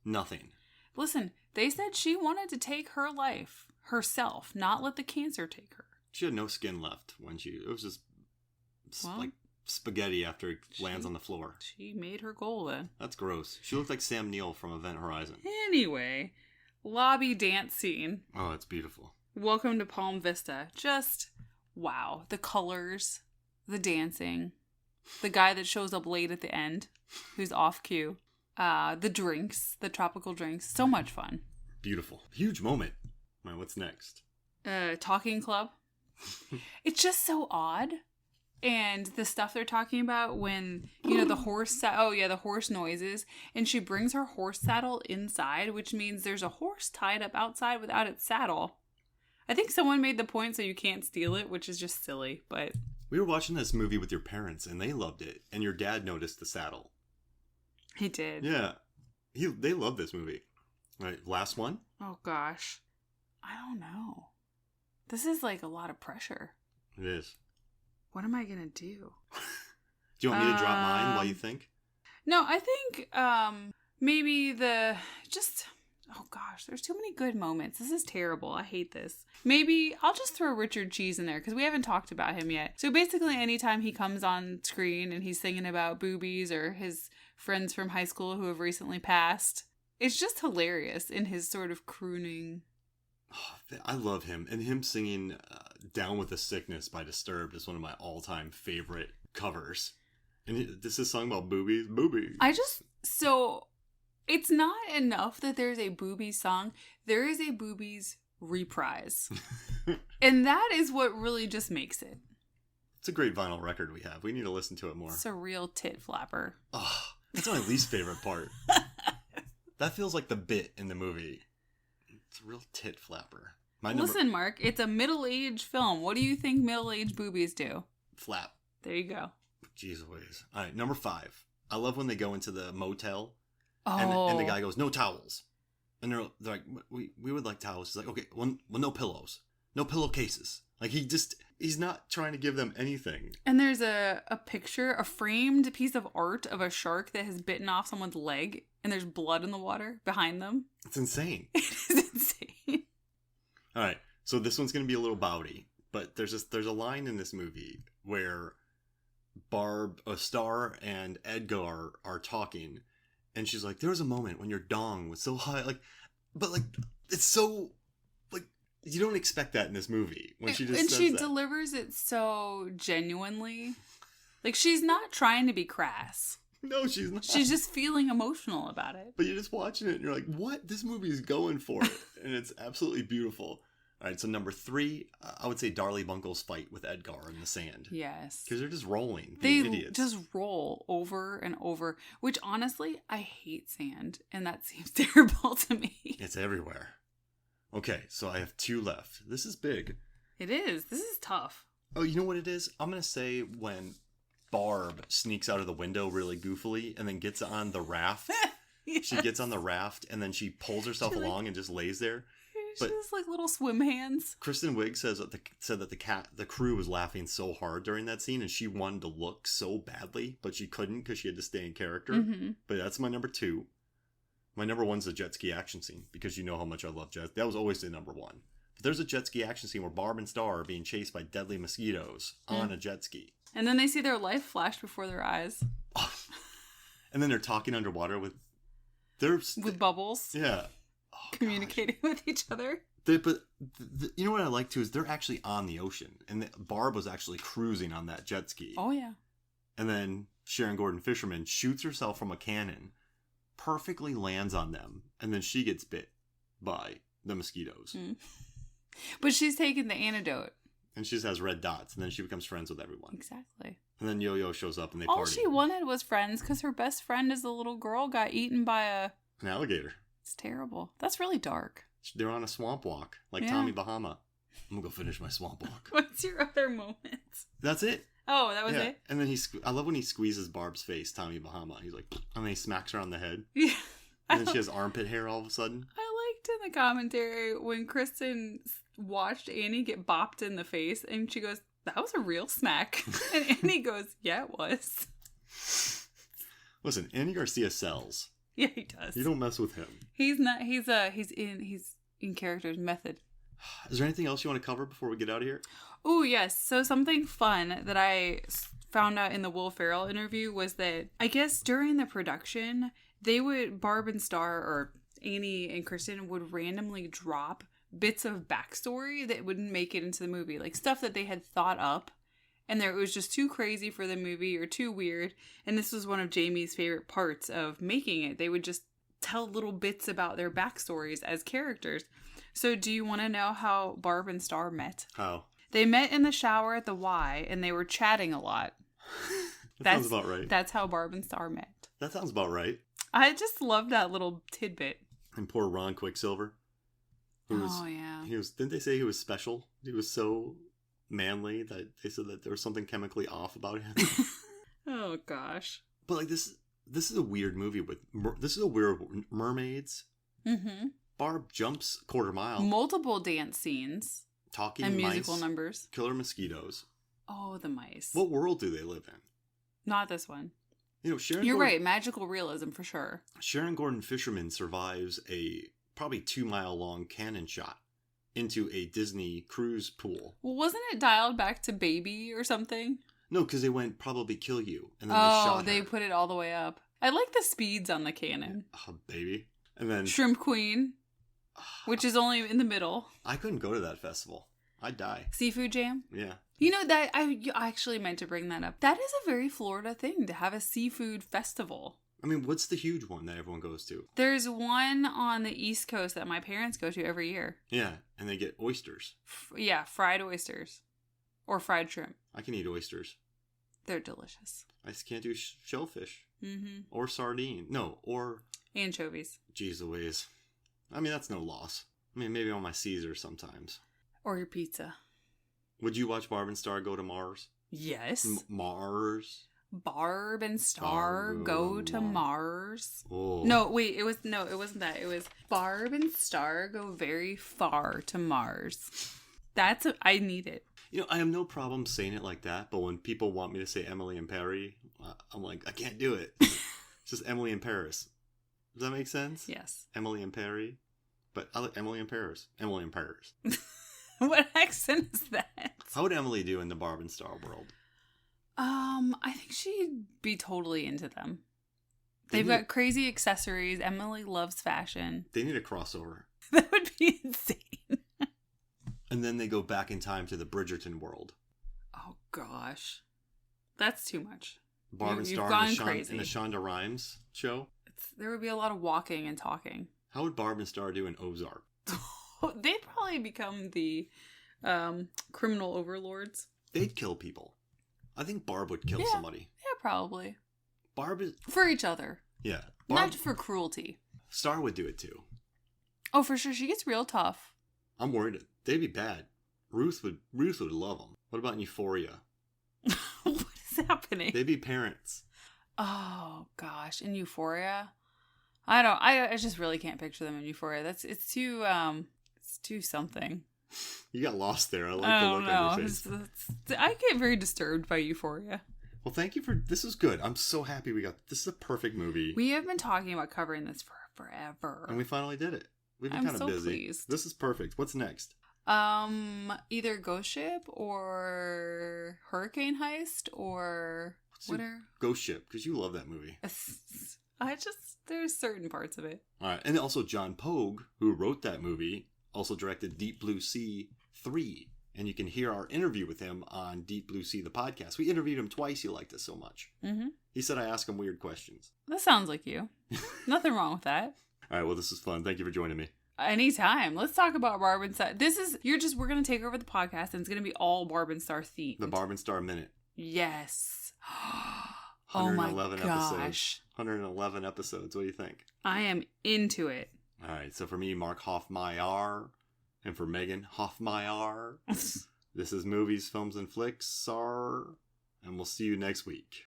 nothing. Listen, they said she wanted to take her life herself, not let the cancer take her. She had no skin left when it was just like spaghetti after it lands on the floor. She made her goal then. That's gross. She looked like Sam Neill from Event Horizon. Anyway, lobby dance scene. Oh, it's beautiful. Welcome to Palm Vista. Just, wow. The colors, the dancing, the guy that shows up late at the end, who's off cue, the drinks, the tropical drinks. So much fun. Beautiful. Huge moment. All right, what's next? Talking club. It's just so odd. And the stuff they're talking about when, you know, the horse, the horse noises. And she brings her horse saddle inside, which means there's a horse tied up outside without its saddle. I think someone made the point so you can't steal it, which is just silly, but... We were watching this movie with your parents, and they loved it. And your dad noticed the saddle. He did. Yeah. They love this movie. All right, last one? Oh, gosh. I don't know. This is like a lot of pressure. It is. What am I going to do? Do you want me to drop mine while you think? No, I think maybe oh gosh, there's too many good moments. This is terrible. I hate this. Maybe I'll just throw Richard Cheese in there because we haven't talked about him yet. So basically anytime he comes on screen and he's singing about boobies or his friends from high school who have recently passed, it's just hilarious in his sort of crooning. Oh, I love him. And him singing Down with the Sickness by Disturbed is one of my all-time favorite covers. And this is a song about boobies. Boobies. So it's not enough that there's a boobies song. There is a boobies reprise. And that is what really just makes it. It's a great vinyl record we have. We need to listen to it more. It's a real tit flapper. Oh, that's my least favorite part. That feels like the bit in the movie. It's a real tit flapper. Listen, Mark, it's a middle-aged film. What do you think middle-aged boobies do? Flap. There you go. Jeez Louise. All right, number 5. I love when they go into the motel. Oh. And the guy goes, no towels. And they're like, we would like towels. He's like, okay, well, no pillows. No pillowcases. Like, he's not trying to give them anything. And there's a picture, a framed piece of art of a shark that has bitten off someone's leg. And there's blood in the water behind them. It's insane. It is insane. All right, so this one's going to be a little bawdy. But there's a line in this movie where Star and Edgar are talking. And she's like, there was a moment when your dong was so high. But it's so, you don't expect that in this movie. When she just says that. And she delivers it so genuinely. Like, she's not trying to be crass. No, she's not. She's just feeling emotional about it. But you're just watching it and you're like, what? This movie is going for it. And it's absolutely beautiful. All right, so number 3, I would say Darlie Bunkle's fight with Edgar in the sand. Yes. Because they're just rolling. They idiots. just roll over and over, which honestly, I hate sand, and that seems terrible to me. It's everywhere. Okay, so I have 2 left. This is big. It is. This is tough. Oh, you know what it is? I'm going to say when Barb sneaks out of the window really goofily and then gets on the raft. Yes. She gets on the raft and then she pulls herself along and just lays there. She has like little swim hands. Kristen Wiig said that the crew was laughing so hard during that scene and she wanted to look so badly, but she couldn't because she had to stay in character. Mm-hmm. But that's my number 2. My number 1's the jet ski action scene because you know how much I love jets. That was always the number 1. But there's a jet ski action scene where Barb and Star are being chased by deadly mosquitoes on a jet ski. And then they see their life flash before their eyes. And then they're talking underwater with bubbles. Yeah. Communicating with each other. But you know what I like too is they're actually on the ocean, and Barb was actually cruising on that jet ski. Oh yeah. And then Sharon Gordon Fisherman shoots herself from a cannon, perfectly lands on them, and then she gets bit by the mosquitoes. Mm. But she's taken the antidote. And she just has red dots, and then she becomes friends with everyone. Exactly. And then Yo-Yo shows up, and they All party. she wanted was friends because her best friend as a little girl got eaten by an alligator. It's terrible. That's really dark. They're on a swamp walk, like Tommy Bahama. I'm gonna go finish my swamp walk. What's your other moment? That's it. Oh, that was it? And then I love when he squeezes Barb's face, Tommy Bahama. He's like, and then he smacks her on the head. Yeah. And then she has armpit hair all of a sudden. I liked in the commentary when Kristen watched Annie get bopped in the face, and she goes, "That was a real smack." And Annie goes, "Yeah, it was." Listen, Andy Garcia sells. Yeah, he does. You don't mess with him. He's not. He's in character's method. Is there anything else you want to cover before we get out of here? Oh yes. So something fun that I found out in the Will Ferrell interview was that I guess during the production Barb and Star or Annie and Kristen would randomly drop bits of backstory that wouldn't make it into the movie, like stuff that they had thought up. And it was just too crazy for the movie or too weird. And this was one of Jamie's favorite parts of making it. They would just tell little bits about their backstories as characters. So do you want to know how Barb and Star met? How? They met in the shower at the Y and they were chatting a lot. That sounds about right. That's how Barb and Star met. That sounds about right. I just love that little tidbit. And poor Ron Quicksilver. Yeah. Didn't they say he was special? He was so manly that they said that there was something chemically off about him. Oh gosh. But like this is a weird movie with mermaids. Mm-hmm. Barb jumps a quarter mile. Multiple dance scenes. Talking and mice, musical numbers. Killer mosquitoes. Oh, the mice. What world do they live in? Not this one. You know, You're right. Magical realism for sure. Sharon Gordon Fisherman survives a probably 2-mile long cannon shot into a Disney cruise pool. Well, wasn't it dialed back to baby or something? No, because they went probably kill you, and then they shot her. Put it all the way up. I like the speeds on the cannon. Oh, baby. And then Shrimp Queen, which is only in the middle. I couldn't go to that festival. I'd die. Seafood Jam? Yeah. You know, that I actually meant to bring that up. That is a very Florida thing to have a seafood festival. I mean, what's the huge one that everyone goes to? There's one on the East Coast that my parents go to every year. Yeah, and they get oysters. Fried oysters. Or fried shrimp. I can eat oysters. They're delicious. I just can't do shellfish. Mm-hmm. Or sardine. No, or anchovies. Jeez Louise. I mean, that's no loss. I mean, maybe on my Caesar sometimes. Or your pizza. Would you watch Barb and Star Go to Mars? Yes. Mars? Barb and Star Go to Mars. Oh. No, wait, it wasn't that. It was Barb and Star Go very far to Mars. I need it. You know, I have no problem saying it like that, but when people want me to say Emily in Paris, I'm like, I can't do it. It's just Emily in Paris. Does that make sense? Yes. Emily in Paris. But I like Emily in Paris. Emily in Paris. What accent is that? How would Emily do in the Barb and Star world? I think she'd be totally into them. They've got crazy accessories. Emily loves fashion. They need a crossover. That would be insane. And then they go back in time to the Bridgerton world. Oh, gosh. That's too much. Barb and Star in the Shonda Rhimes show. There would be a lot of walking and talking. How would Barb and Star do in Ozark? They'd probably become the criminal overlords. They'd kill people. I think Barb would kill somebody. Yeah, probably. Barb is... For each other. Yeah. Not for cruelty. Star would do it too. Oh, for sure. She gets real tough. I'm worried. They'd be bad. Ruth would love them. What about in Euphoria? What is happening? They'd be parents. Oh, gosh. In Euphoria? I just really can't picture them in Euphoria. It's too something. You got lost there. I like the look on your face. I get very disturbed by Euphoria. Well, thank you this is good. I'm so happy this is a perfect movie. We have been talking about covering this for forever. And we finally did it. We've been kind of busy. Pleased. This is perfect. What's next? Either Ghost Ship or Hurricane Heist or Ghost Ship, because you love that movie. There's certain parts of it. All right. And also John Pogue, who wrote that movie, also directed Deep Blue Sea 3. And you can hear our interview with him on Deep Blue Sea, the podcast. We interviewed him twice. He liked us so much. Mm-hmm. He said I ask him weird questions. That sounds like you. Nothing wrong with that. All right. Well, this is fun. Thank you for joining me. Anytime. Let's talk about Barb and Star. We're going to take over the podcast and it's going to be all Barb and Star themed. The Barb and Star Minute. Yes. Oh my gosh. 111 episodes. What do you think? I am into it. All right. So for me, Mark Hoffmeyer. And for Megan Hoffmeyer, this is Movies, Films, and Flicks. And we'll see you next week.